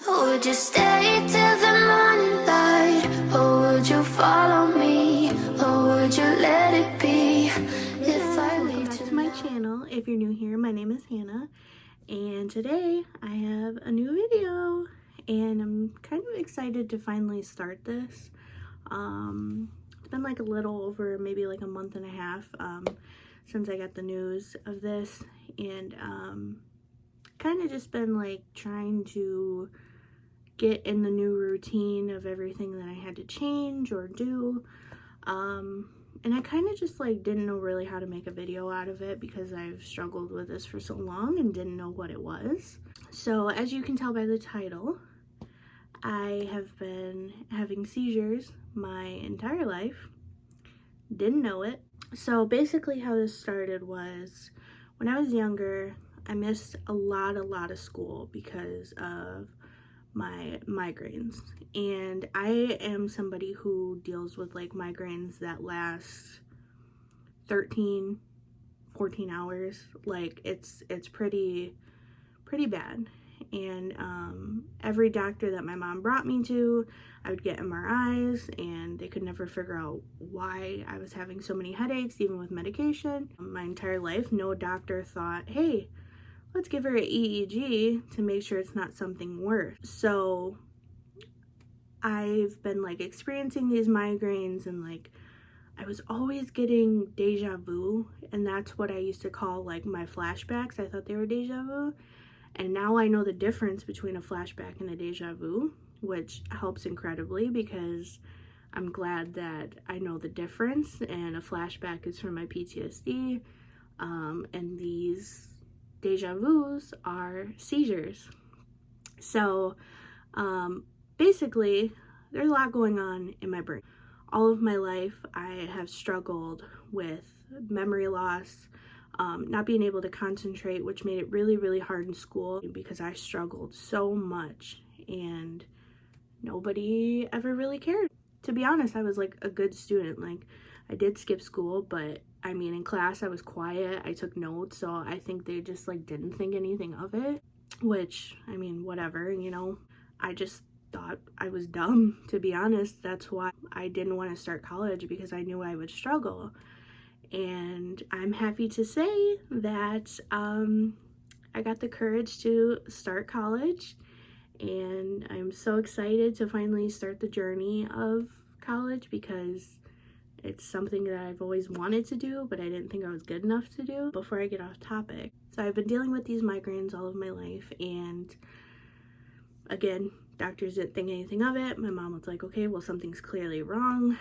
Would you stay till the morning light? Or would you follow me? Or would you let it be? If I leave Welcome back to my channel. If you're new here, my name is Hannah, and today I have a new video, and I'm kind of excited to finally start this. It's been like a little over maybe like a month and a half since I got the news of this, and kind of just been like trying to get in the new routine of everything that I had to change or do. And I kind of just like didn't know really how to make a video out of it because I've struggled with this for so long and didn't know what it was. So as you can tell by the title, I have been having seizures my entire life. Didn't know it. So basically how this started was when I was younger, I missed a lot of school because of my migraines, and I am somebody who deals with like migraines that last 13-14 hours. Like it's pretty bad. And every doctor that my mom brought me to, I would get MRIs and they could never figure out why I was having so many headaches, even with medication. My entire life, no doctor thought, hey, let's give her an EEG to make sure it's not something worse. So I've been like experiencing these migraines, and like I was always getting deja vu, and that's what I used to call like my flashbacks. I thought they were deja vu, and now I know the difference between a flashback and a deja vu, which helps incredibly because I'm glad that I know the difference. And a flashback is from my PTSD, and these deja vus are seizures. So basically there's a lot going on in my brain. All of my life I have struggled with memory loss, not being able to concentrate, which made it really hard in school because I struggled so much and nobody ever really cared. To be honest, I was like a good student. Like I did skip school, but I mean, in class I was quiet, I took notes, so I think they just like didn't think anything of it, which, I mean, whatever, you know. I just thought I was dumb, to be honest. That's why I didn't want to start college, because I knew I would struggle. And I'm happy to say that I got the courage to start college, and I'm so excited to finally start the journey of college because it's something that I've always wanted to do, but I didn't think I was good enough to do. Before I get off topic, so I've been dealing with these migraines all of my life, and again, doctors didn't think anything of it. My mom was like, okay, well, something's clearly wrong.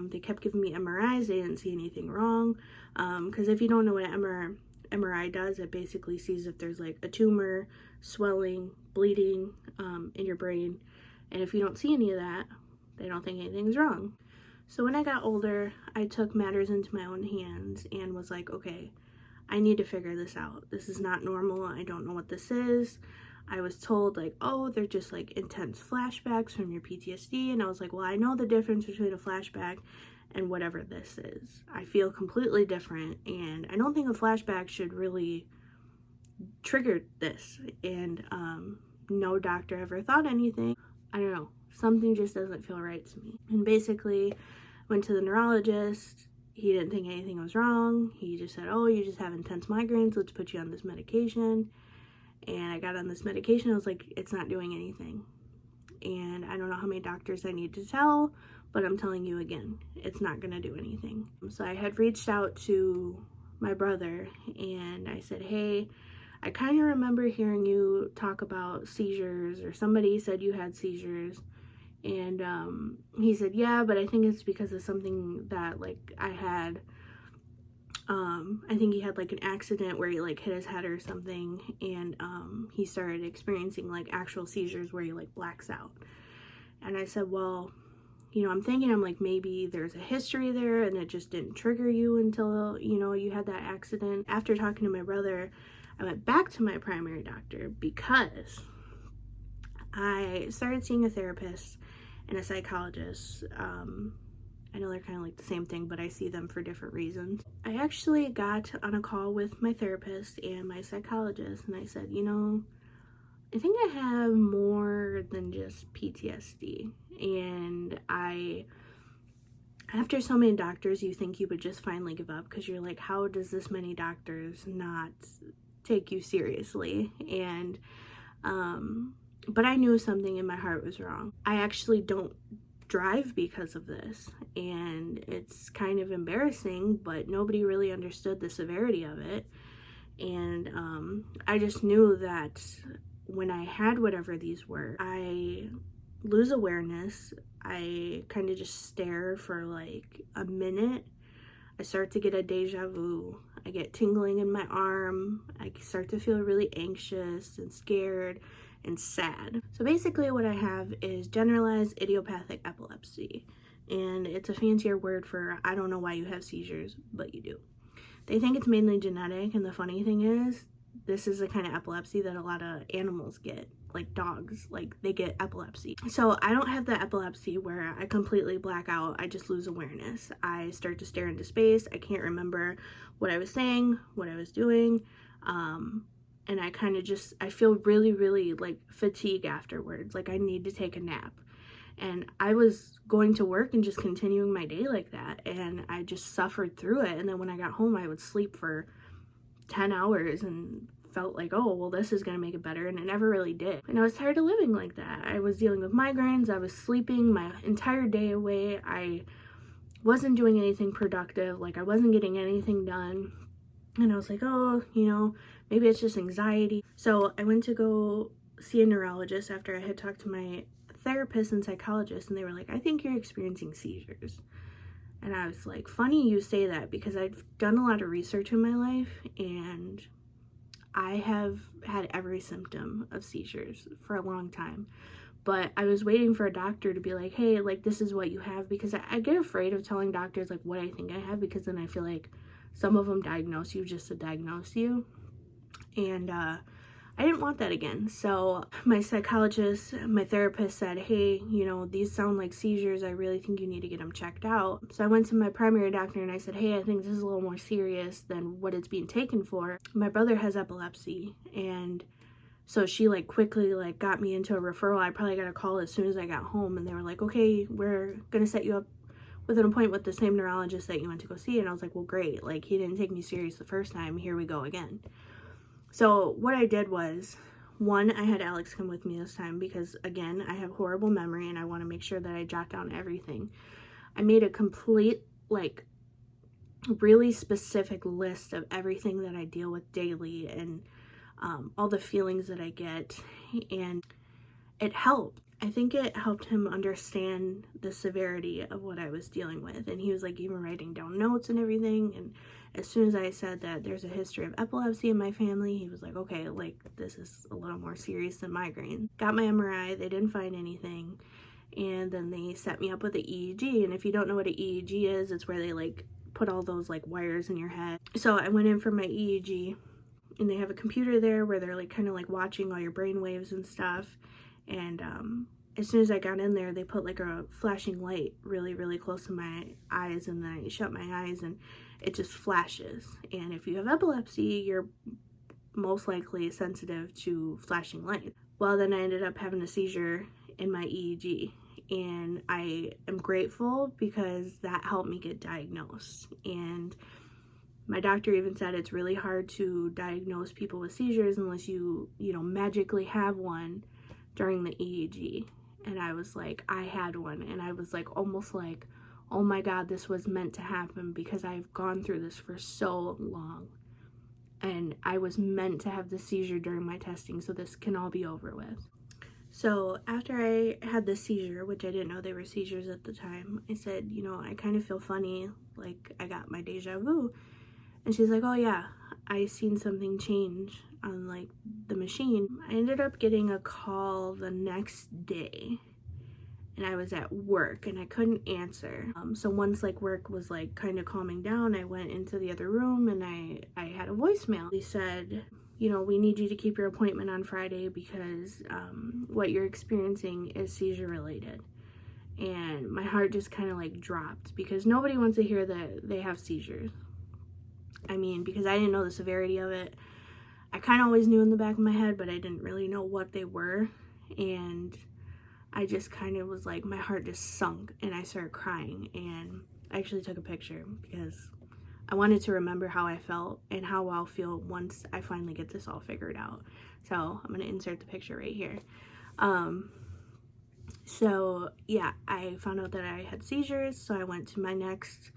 They kept giving me MRIs. They didn't see anything wrong. Because if you don't know what an MRI does, it basically sees if there's like a tumor, swelling, bleeding in your brain. And if you don't see any of that, they don't think anything's wrong. So when I got older, I took matters into my own hands and was like, okay, I need to figure this out. This is not normal. I don't know what this is. I was told like, oh, they're just like intense flashbacks from your PTSD. And I was like, well, I know the difference between a flashback and whatever this is. I feel completely different, and I don't think a flashback should really trigger this. And no doctor ever thought anything. I don't know. Something just doesn't feel right to me. And basically went to the neurologist. He didn't think anything was wrong. He just said, oh, you just have intense migraines. Let's put you on this medication. And I got on this medication. I was like, it's not doing anything. And I don't know how many doctors I need to tell, but I'm telling you again, it's not going to do anything. So I had reached out to my brother and I said, hey, I kind of remember hearing you talk about seizures, or somebody said you had seizures. And he said, yeah, but I think it's because of something that like I had. I think he had like an accident where he like hit his head or something, and he started experiencing like actual seizures where he like blacks out. And I said, well, you know, I'm like, maybe there's a history there and it just didn't trigger you until, you know, you had that accident. After talking to my brother, I went back to my primary doctor because I started seeing a therapist and a psychologist. I know they're kind of like the same thing, but I see them for different reasons. I actually got on a call with my therapist and my psychologist, and I said, you know, I think I have more just PTSD. And after so many doctors, you think you would just finally give up, because you're like, how does this many doctors not take you seriously? And but I knew something in my heart was wrong. I actually don't drive because of this, and it's kind of embarrassing, but nobody really understood the severity of it. And I just knew that when I had whatever these were, I lose awareness. I kind of just stare for like a minute. I start to get a deja vu. I get tingling in my arm. I start to feel really anxious and scared and sad. So basically what I have is generalized idiopathic epilepsy. And it's a fancier word for, I don't know why you have seizures, but you do. They think it's mainly genetic, and the funny thing is, this is the kind of epilepsy that a lot of animals get, like dogs, like they get epilepsy. So I don't have the epilepsy where I completely black out. I just lose awareness. I start to stare into space. I can't remember what I was saying, what I was doing. And I kind of just, I feel really, really like fatigue afterwards. Like I need to take a nap. And I was going to work and just continuing my day like that. And I just suffered through it. And then when I got home, I would sleep for 10 hours and felt like, oh, well, this is going to make it better. And it never really did. And I was tired of living like that. I was dealing with migraines. I was sleeping my entire day away. I wasn't doing anything productive. Like I wasn't getting anything done. And I was like, oh, you know, maybe it's just anxiety. So I went to go see a neurologist after I had talked to my therapist and psychologist, and they were like, I think you're experiencing seizures. And I was like, funny you say that, because I've done a lot of research in my life, and I have had every symptom of seizures for a long time. But I was waiting for a doctor to be like, hey, like, this is what you have, because I get afraid of telling doctors like what I think I have, because then I feel like some of them diagnose you just to diagnose you. And I didn't want that again. So my psychologist, my therapist said, hey, you know, these sound like seizures. I really think you need to get them checked out. So I went to my primary doctor and I said, hey, I think this is a little more serious than what it's being taken for. My brother has epilepsy, and so she like quickly like got me into a referral. I probably got a call as soon as I got home, and they were like, okay, we're gonna set you up with an appointment with the same neurologist that you went to go see. And I was like, well, great. Like, he didn't take me serious the first time. Here we go again. So what I did was, one, I had Alex come with me this time because, again, I have horrible memory and I want to make sure that I jot down everything. I made a complete, like, really specific list of everything that I deal with daily and all the feelings that I get, and it helped. I think it helped him understand the severity of what I was dealing with, and he was like even writing down notes and everything. And as soon as I said that there's a history of epilepsy in my family, he was like, okay, like this is a little more serious than migraine. Got my MRI, they didn't find anything, and then they set me up with the EEG. And if you don't know what an EEG is, it's where they like put all those like wires in your head. So I went in for my EEG, and they have a computer there where they're like kind of like watching all your brain waves and stuff. And as soon as I got in there, they put like a flashing light really, really close to my eyes, and then I shut my eyes and it just flashes. And if you have epilepsy, you're most likely sensitive to flashing light. Well, then I ended up having a seizure in my EEG, and I am grateful because that helped me get diagnosed. And my doctor even said it's really hard to diagnose people with seizures unless you magically have one during the EEG. And I was like, I had one, and I was like almost like, oh my God, this was meant to happen, because I've gone through this for so long, and I was meant to have the seizure during my testing, so this can all be over with. So after I had the seizure, which I didn't know they were seizures at the time, I said, I kind of feel funny, like I got my deja vu. And she's like, oh yeah, I seen something change on like the machine. I ended up getting a call the next day, and I was at work and I couldn't answer. So once like work was like kind of calming down, I went into the other room and I had a voicemail. They said, we need you to keep your appointment on Friday because what you're experiencing is seizure related. And my heart just kind of like dropped, because nobody wants to hear that they have seizures. I mean, because I didn't know the severity of it. I kind of always knew in the back of my head, but I didn't really know what they were. And I just kind of was like, my heart just sunk and I started crying. And I actually took a picture because I wanted to remember how I felt and how I'll feel once I finally get this all figured out. So I'm going to insert the picture right here. So yeah, I found out that I had seizures, so I went to my next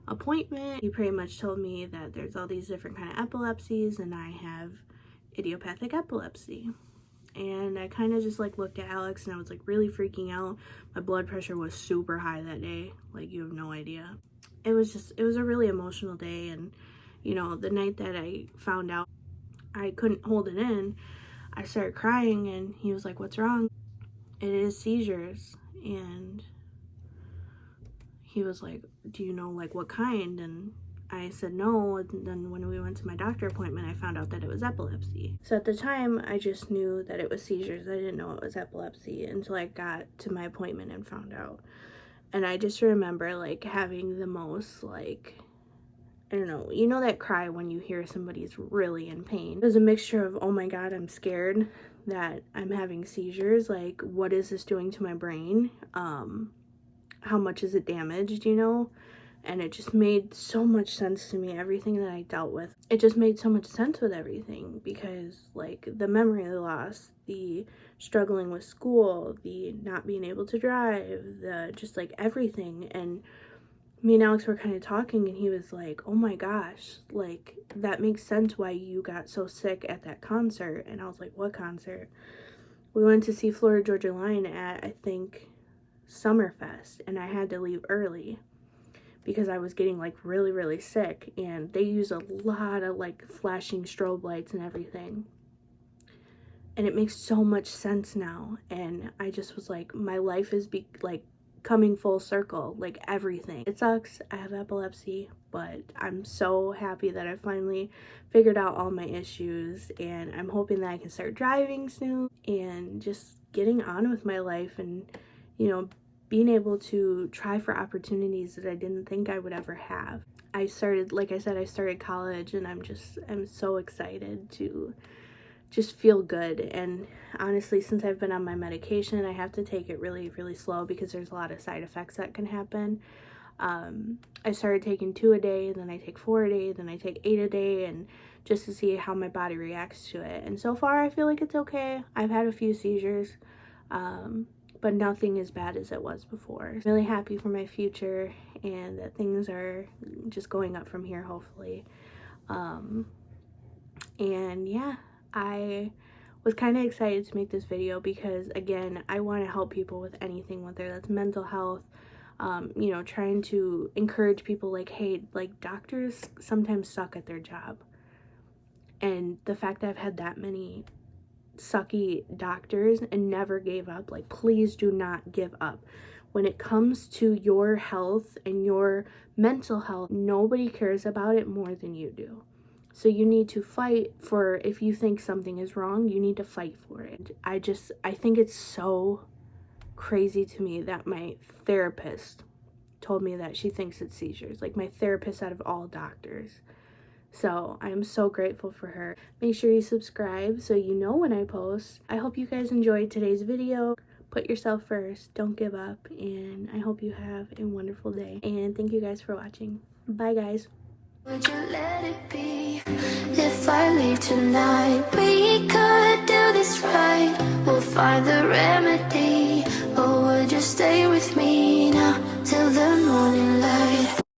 appointment. He pretty much told me that there's all these different kind of epilepsies and I have idiopathic epilepsy. And I kind of just like looked at Alex and I was like really freaking out. My blood pressure was super high that day, like you have no idea. It was a really emotional day. And you know, the night that I found out I couldn't hold it in, I started crying and he was like, "What's wrong?" "It is seizures." And he was like, "Do you know like what kind?" And I said no. And then when we went to my doctor appointment, I found out that it was epilepsy. So at the time, I just knew that it was seizures. I didn't know it was epilepsy until I got to my appointment and found out. And I just remember like having the most like, I don't know, you know that cry when you hear somebody's really in pain. It was a mixture of, oh my God, I'm scared that I'm having seizures. Like, what is this doing to my brain? How much is it damaged, you know? And it just made so much sense to me, everything that I dealt with. It just made so much sense with everything because like the memory loss, the struggling with school, the not being able to drive, the just like everything. And me and Alex were kind of talking and he was like, "Oh my gosh, like that makes sense why you got so sick at that concert." And I was like, "What concert?" "We went to see Florida Georgia Line at, I think, Summerfest, and I had to leave early because I was getting like really, really sick, and they use a lot of like flashing strobe lights and everything. And it makes so much sense now." And I just was like, my life is like coming full circle, like everything. It sucks, I have epilepsy, but I'm so happy that I finally figured out all my issues, and I'm hoping that I can start driving soon and just getting on with my life and, you know, being able to try for opportunities that I didn't think I would ever have. I started, like I said, I started college, and I'm so excited to just feel good. And honestly, since I've been on my medication, I have to take it really, really slow because there's a lot of side effects that can happen. I started taking 2 a day, then I take 4 a day, then I take 8 a day, and just to see how my body reacts to it. And so far, I feel like it's okay. I've had a few seizures, but nothing as bad as it was before. I'm really happy for my future and that things are just going up from here, hopefully. And yeah, I was kind of excited to make this video because, again, I want to help people with anything, whether that's mental health, you know, trying to encourage people like, hey, like doctors sometimes suck at their job. And the fact that I've had that many sucky doctors and never gave up, like, please do not give up. When it comes to your health and your mental health, nobody cares about it more than you do. So you need to fight for, if you think something is wrong, you need to fight for it. I think it's so crazy to me that my therapist told me that she thinks it's seizures, like my therapist out of all doctors. So I'm so grateful for her. Make sure you subscribe so you know when I post. I hope you guys enjoyed today's video. Put yourself first, don't give up, and I hope you have a wonderful day. And thank you guys for watching. Bye guys. Would you let it be if I leave tonight? We could do this right. We'll find the remedy. Or would you stay with me now till the morning light?